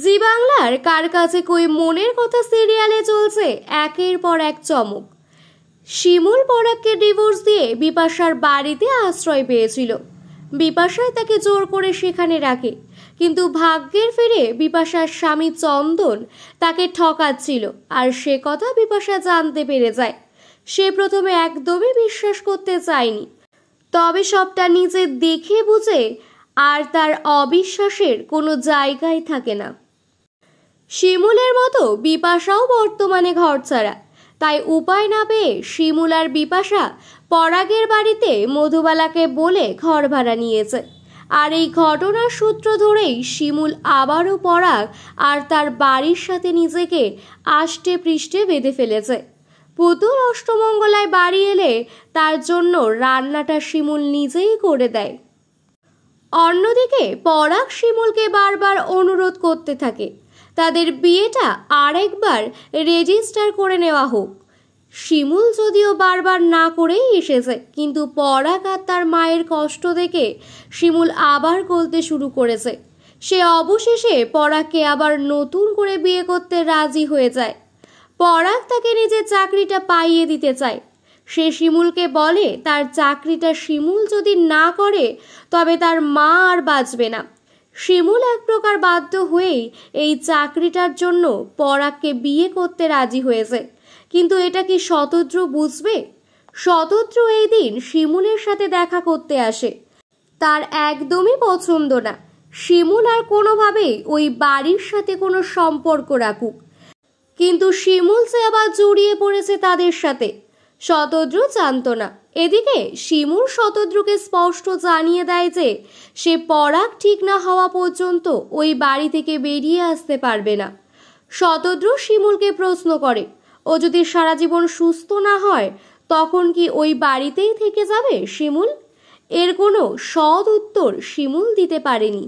জি বাংলার কার কাছে কই মনের কথা সিরিয়ালে চলছে একের পর এক চমক। শিমুল পরাগকে ডিভোর্স দিয়ে বিপাশার বাড়িতে আশ্রয় পেয়েছিল। বিপাশায় তাকে জোর করে সেখানে রাখে, কিন্তু ভাগ্যের ফিরে বিপাশার স্বামী চন্দন তাকে ঠকাচ্ছিল, আর সে কথা বিপাশা জানতে পেরে যায়। সে প্রথমে একদমই বিশ্বাস করতে চায়নি, তবে সবটা নিজে দেখে বুঝে আর তার অবিশ্বাসের কোনো জায়গায় থাকে না। শিমুলের মতো বিপাশাও বর্তমানে ঘরছাড়া, তাই উপায় না পেয়ে শিমুল আর বিপাশা পরাগের বাড়িতে মধুবালাকে বলে ঘর ভাড়া নিয়েছে। আর এই ঘটনার সূত্র ধরেই শিমুল আবারও পরাগ আর তার বাড়ির সাথে নিজেকে আষ্টে পৃষ্ঠে বেঁধে ফেলেছে। পুতুল অষ্টমঙ্গলায় বাড়ি এলে তার জন্য রান্নাটা শিমুল নিজেই করে দেয়। অন্যদিকে পরাগ শিমুলকে বারবার অনুরোধ করতে থাকে তাদের বিয়েটা আরেকবার রেজিস্টার করে নেওয়া হোক। শিমুল যদিও বারবার না করেই এসেছে, কিন্তু পরাগ আর তার মায়ের কষ্ট দেখে শিমুল আবার গলতে শুরু করেছে। সে অবশেষে পরাগকে আবার নতুন করে বিয়ে করতে রাজি হয়ে যায়। পরাগ তাকে নিজের চাকরিটা পাইয়ে দিতে চায়। সে শিমুলকে বলে তার চাকরিটা শিমুল যদি না করে তবে তার মা আর বাঁচবে না। শিমুল এক প্রকার বাধ্য হয়েই এই চাকরিটার জন্য পরাগকে বিয়ে করতে রাজি হয়েছে। কিন্তু এটা কি শতদ্রু বুঝবে? শতদ্রু এই দিন শিমুলের সাথে দেখা করতে আসে। তার একদমই পছন্দ না শিমুল আর কোনোভাবেই ওই বাড়ির সাথে কোনো সম্পর্ক রাখুক, কিন্তু শিমুল সে আবার জড়িয়ে পড়েছে তাদের সাথে। শতদ্রু জানত না। এদিকে শিমুল শতদ্রুকে স্পষ্ট জানিয়ে দেয় যে সে পরাগ ঠিক না হওয়া পর্যন্ত ওই বাড়ি থেকে বেরিয়ে আসতে পারবে না। শতদ্রু শিমুলকে প্রশ্ন করে, ও যদি সারা জীবন সুস্থ না হয় তখন কি ওই বাড়িতেই থেকে যাবে শিমুল? এর কোনো সৎ উত্তর শিমুল দিতে পারেনি।